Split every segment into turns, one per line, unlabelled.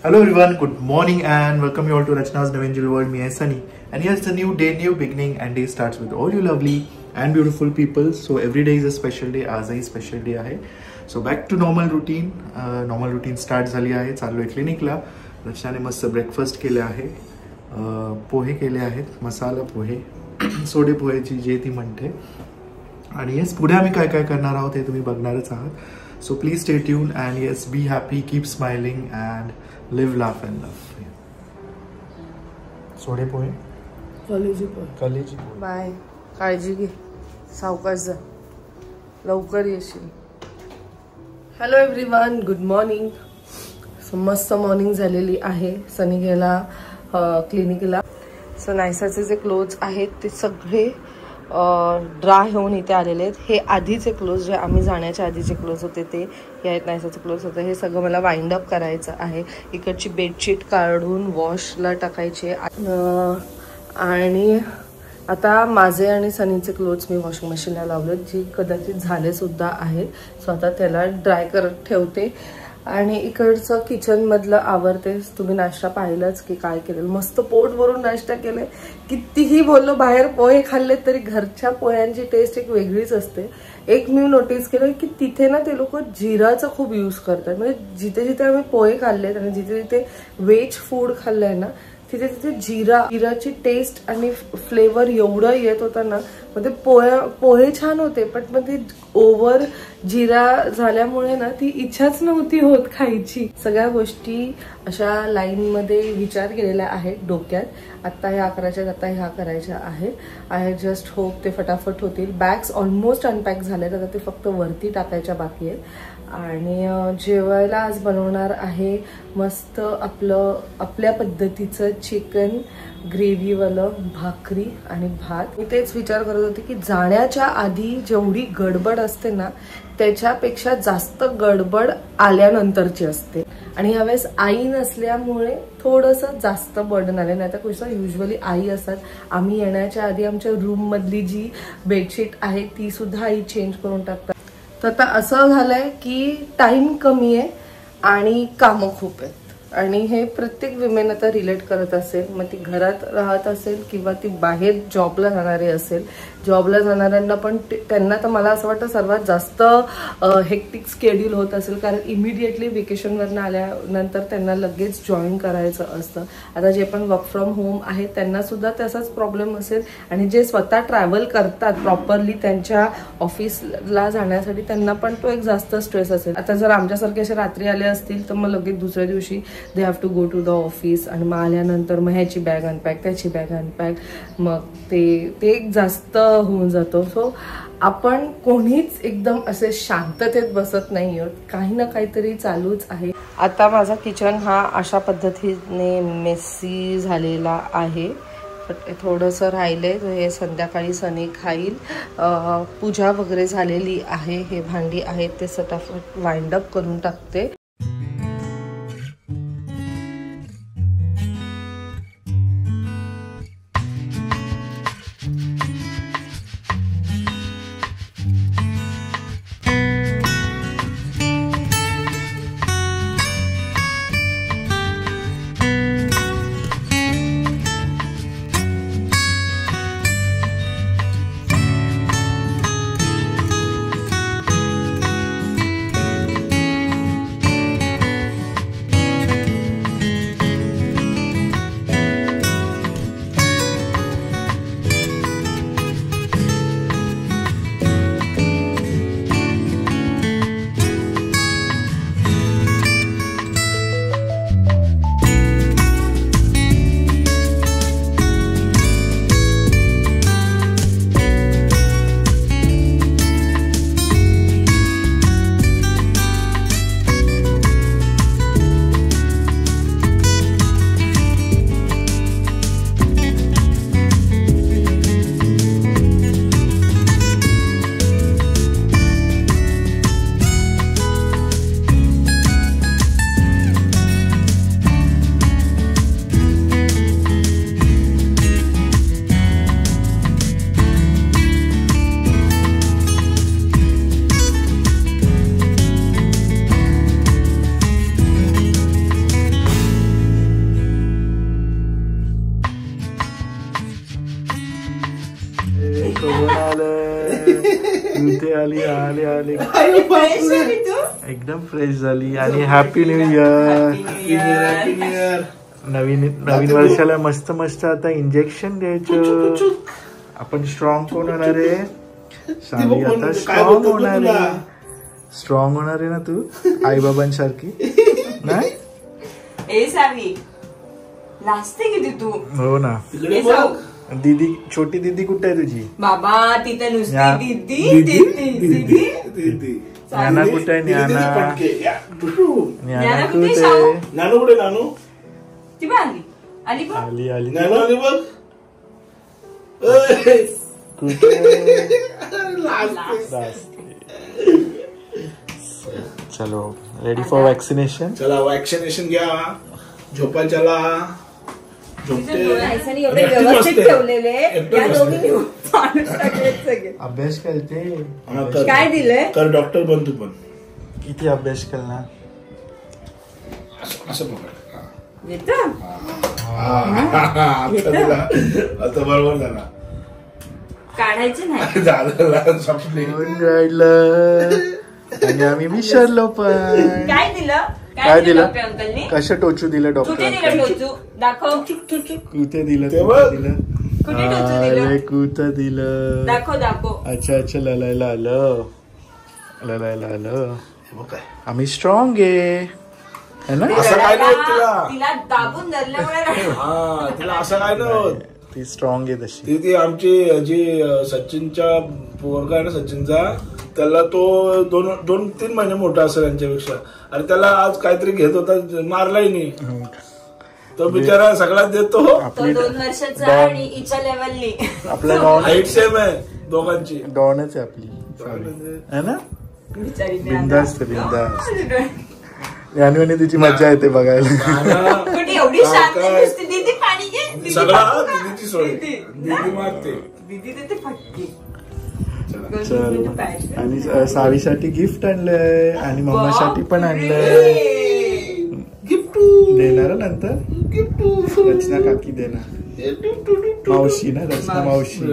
Hello everyone, good morning and welcome you all to Rachna's Navangel World. Me is Sunny and here's a new day, new beginning and day starts with all you lovely and beautiful people. So every day is a special day. आजही special day आहे. So back to normal routine. Normal routine start झाली आहे. चाललोय क्लिनिकला. रचनाने मस्त breakfast केले आहे. पोहे केले आहेत, मसाला पोहे, सोडे पोहेची जे ती म्हणते. आणि येस पुढे आम्ही काय काय करणार आहोत हे तुम्ही बघणारच आहात. So please stay tuned and yes, be happy, keep smiling and live, laugh and love. सोडे पोहे, कलेजी पोहे.
बाय, काळजी घे, सावकाश जा, लवकर येशील. Hello everyone, good morning. So मस्त मॉर्निंग झालेली आहे. सनी गेला क्लिनिकला. सो नायसाचे जे क्लोथ्स आहेत ते सगळे ड्राय होऊन इथे आलेले आहेत. हे आधीचे क्लोथ जे आम्ही जाण्याच्या आधीचे क्लोथ होते ते हे आहेत. नायसाचे क्लोथ होते. हे सगळं मला वाइंड अप करायचं आहे. इकडची बेडशीट काढून वॉशला टाकायचे आणि आता माझे आणि सनीचे क्लोथ्स मी वॉशिंग मशीनला लावलेत, जी कदाचित झाले सुद्धा आहेत. सो आता त्याला ड्राय करत ठेवते आणि इकडचं किचन मधलं आवरते. तुम्ही नाश्ता पाहिलाच की काय केलेलं. मस्त पोट भरून नाश्ता केलाय. कितीही बोललो बाहेर पोहे खाल्ले तरी घरच्या पोह्यांची टेस्ट एक वेगळीच असते. एक मी नोटीस केलं की तिथे ना ते लोक जिराचं खूप यूज करतात. म्हणजे जिथे जिथे आम्ही पोहे खाल्लेत आणि जिथे जिथे व्हेज फूड खाल्लंय ना तिथे तिथे जिराची टेस्ट आणि फ्लेवर एवढं येत होता ना. म्हणजे पोहे छान होते पण मग ते ओव्हर जिरा झाल्यामुळे ना ती इच्छाच नव्हती होत खायची. सगळ्या गोष्टी अशा लाईन मध्ये विचार केलेल्या आहेत डोक्यात. आता ह्या करायच्या, आता ह्या करायच्या आहेत. आय जस्ट होप ते फटाफट होतील. बॅग्स ऑलमोस्ट अनपॅक झालेत. आता ते फक्त वरती टाकायच्या बाकी आहेत. आणि जेवायला आज बनवणार आहे मस्त आपल्या पद्धतीचं चिकन ग्रेव्हीवालं भाकरी आणि भात. मी तेच विचार करत होते की जाण्याच्या आधी जेवढी गडबड असते ना त्याच्यापेक्षा जास्त गडबड आल्यानंतरची असते. आणि यावेळेस आई नसल्यामुळे थोडंसं जास्त बर्डन आले. नाही तर कसं युजली आई असतात. आम्ही येण्याच्या आधी आमच्या रूम मधली जी बेडशीट आहे ती सुद्धा आई चेंज करून टाकतात. तर आता असं झालंय की टाइम कमी आहे आणि कामं खूप आहेत. आणि हे प्रत्येक विमेन आता रिलेट करत असेल. मग ती घरात राहत असेल किंवा ती बाहेर जॉबला जाणारी असेल. जॉबला जाणाऱ्यांना पण त्यांना तर मला असं वाटतं सर्वात जास्त हेक्टिक शेड्यूल होत असेल. कारण इमिडिएटली वेकेशनवरनं आल्यानंतर त्यांना लगेच जॉईन करायचं असतं. आता जे पण वर्क फ्रॉम होम आहेत त्यांना सुद्धा तसाच प्रॉब्लेम असेल. आणि जे स्वतः ट्रॅव्हल करतात प्रॉपरली त्यांच्या ऑफिसला जाण्यासाठी त्यांना पण तो एक जास्त स्ट्रेस असेल. आता जर आमच्यासारखे असे रात्री आले असतील तर मग लगेच दुसऱ्या दिवशी they have to go to the office. आणि मग आल्यानंतर मग ह्याची बॅग अनपॅक, त्याची बॅग अनपॅक, मग ते एक जास्त होऊन जातो. सो आपण कोणीच एकदम असे शांततेत बसत नाही आहोत. काही ना काहीतरी चालूच आहे. आता माझा किचन हा अशा पद्धतीने मेसी झालेला आहे. थोडंसं राहिलंय. हे संध्याकाळी सनी खाईल. पूजा वगैरे झालेली आहे. हे भांडी आहेत ते सटाफट वाइंड अप करून टाकते.
आली आली आली एकदम फ्रेश झाली. आणि हॅपी न्यू इयर. नवीन नवीन वर्षाला मस्त मस्त आता इंजेक्शन द्यायचं. आपण स्ट्रॉंग कोण होणार आहे? सावी आता स्ट्रॉंग होणार आहे. स्ट्रॉंग होणार आहे ना तू आई बाबांसारखी नाही?
ए सावी लाजते किती तू.
हो ना. दीदी छोटी दीदी कुठे आहे तुझी?
बाबा तिथे नुसती दीदी दीदी.
ज्ञाना कुठे आहे? ज्ञाना कुठे?
नानू कुठे? नानू
ती बघ आली आली बघ.
आली आली
नानू आली बघ.
कुठे? चलो रेडी फॉर वॅक्सिनेशन.
चला वॅक्सिनेशन घ्या. झोपा चला.
एवढे व्यवस्थित ठेवलेले या दोघींनी पाडून टाकले सगळे.
अभ्यास करते.
काय दिलंय?
कर डॉक्टर बन तू पण.
किती अभ्यास करणार?
असं पकड.
येतं?
आता बरोबर झाला.
काढायचं नाही.
झालं संपली.
आणि आम्ही विसरलो पण.
काय दिलं?
काय दिलं?
अंकलनी
कसं टोचू दिलं
कुठे
डॉक्टर?
दिलं टोचू दाखव.
कुठे दिलं?
तेव्हा?
दिलं
कुठे टोचू दिलं?
अरे कुठं दिलं?
दाखव दाखव.
अच्छा अच्छा ललायला आलं. ललायला आलं.
काय
आम्ही स्ट्रॉंग आहे है ना?
असं काय नाही होत तिला.
तिला दाबून धरल्यामुळे
हा तिला असं काय नाही होत.
ती स्ट्रॉंग आहे तशी.
ती आमची जी सचिनचा पोरगा आहे ना सचिनचा, त्याला तो 2-3 महिने मोठा असेल यांच्यापेक्षा. आणि त्याला आज काहीतरी घेत होता मारलाही नाही. तो बिचारा सगळ्यात देतो.
तो 2 वर्षाचा आणि इच्या लेवलनी
आपल्या डॉन
हाईट सेम आहे दोघांची.
डॉनच आहे आपली है ना?
बिचारी
बिंदास्त बिंदास्त. याने तिची मजा येते बघायला.
कुठे एवढी शांत नुसती दीदी पाणी घे. दीदी
सगळा
पाणी घे.
दीदीची सोय. दीदी मारते.
दीदी देते फटके.
चल आणि सावीसाठी गिफ्ट आणलंय आणि मम्मासाठी पण आणलंय.
गिफ्ट
देणार नंतर. रचना काकी देणार. मावशी ना रचना मावशी.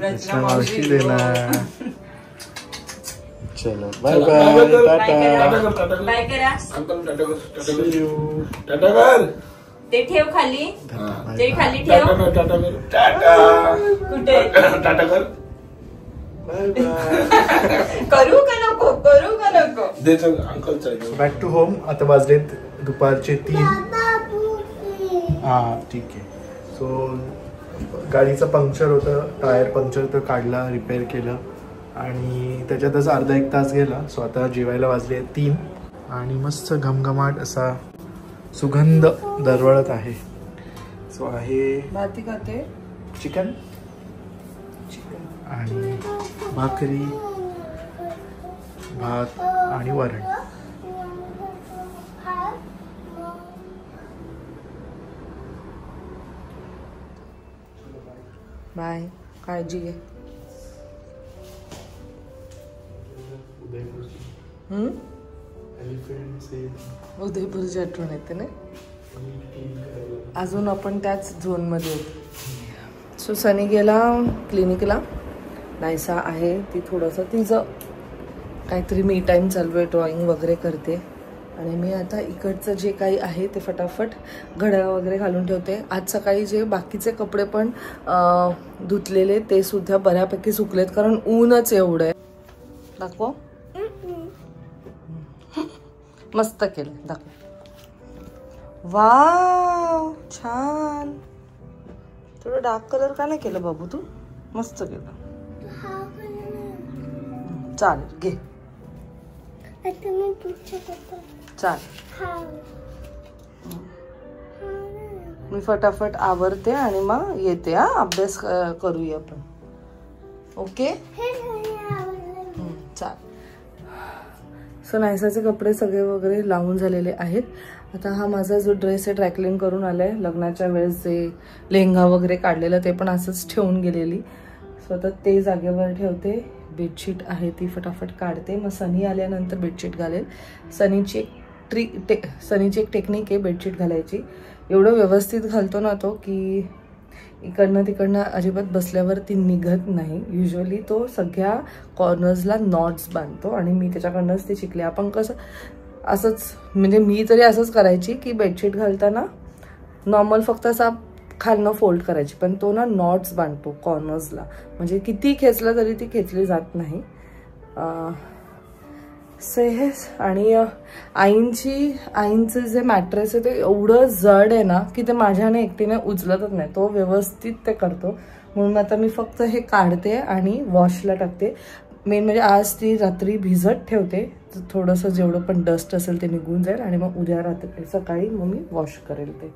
रचना मावशी देणार. चलो बाय बाय. टाटा.
बाय करा.
अंकल टाटा कर.
See you.
टाटा कर.
ते ठेव खाली. ते खाली ठेव.
टाटा कर. टाटा
कुठे
टाटा कर.
Bye bye.
करू का नको? करू का नको?
द्यायचं अंकलचा.
Back to home. आता वाजलेत दुपारचे 3. हा ठीक आहे. सो गाडीचं पंक्चर होतं. टायर पंक्चर तर काढला, रिपेअर केलं आणि त्याच्यातच अर्धा 1 तास गेला. सो आता जेवायला वाजले 3 आणि मस्त घमघमाट असा सुगंध दरवळत आहे. सो आहे
भाती खाते.
चिकन आणि भाकरी, भात आणि वरण.
बाय. काळजी घे. उदयपूरची आठवण येते ना. अजून आपण त्याच झोनमध्ये होतो. सो सनी गेला क्लिनिकला. नायसा आहे ती थोडंसं तिचं काहीतरी मी टाईम चालू आहे. ड्रॉइंग वगैरे करते आणि मी आता इकडचं जे काही आहे ते फटाफट घड्याळ वगैरे घालून ठेवते. आज सकाळी जे बाकीचे कपडे पण धुतलेले ते सुद्धा बऱ्यापैकी सुकलेत कारण ऊनच एवढं आहे. दाखव. मस्त केलं. दाखव. वाव छान. थोडं डार्क कलर का नाही केलं बाबू तू? मस्त केलं. चालेल घे. चालेल मी फटाफट आवरते आणि मग येते. हा अभ्यास करूया आपण. ओके चालेल. सो नायसाचे कपडे सगळे वगैरे लावून झालेले आहेत. आता हा माझा जो ड्रेस आहे ड्रायक्लीन करून आलाय. लग्नाच्या वेळेस जे लेहंगा वगैरे काढलेलं ते पण असंच ठेवून गेलेली. सो आता ते जागेवर ठेवते. बेडशीट आहे ती फटाफट काढते. मग सनी आल्यानंतर बेडशीट घालेल. सनीची एक टेक्निक आहे बेडशीट घालायची. एवढं व्यवस्थित घालतो ना तो की इकडनं तिकडनं अजिबात बसल्यावर ती निघत नाही. युजली तो सगळ्या कॉर्नर्सला नॉट्स बांधतो आणि मी त्याच्याकडनंच ते शिकले. आपण कसं असंच म्हणजे मी तरी असंच करायची की बेडशीट घालताना नॉर्मल फक्त असा खालनं फोल्ड करायची, पण तो ना नॉट्स बांधतो कॉर्नर्सला, म्हणजे किती खेचलं तरी ती खेचली जात नाही. सेहेस आणि आईंचं जे मॅट्रेस आहे ते एवढं जड आहे ना की ते माझ्याने एकटीने उचलतच नाही. तो व्यवस्थित ते करतो. म्हणून आता मी फक्त हे काढते आणि वॉशला टाकते. मेन म्हणजे आज ती रात्री भिजत ठेवते, थोडंसं जेवढं पण डस्ट असेल ते निघून जाईल आणि मग उद्या रात्री सकाळी मग मी वॉश करेल ते.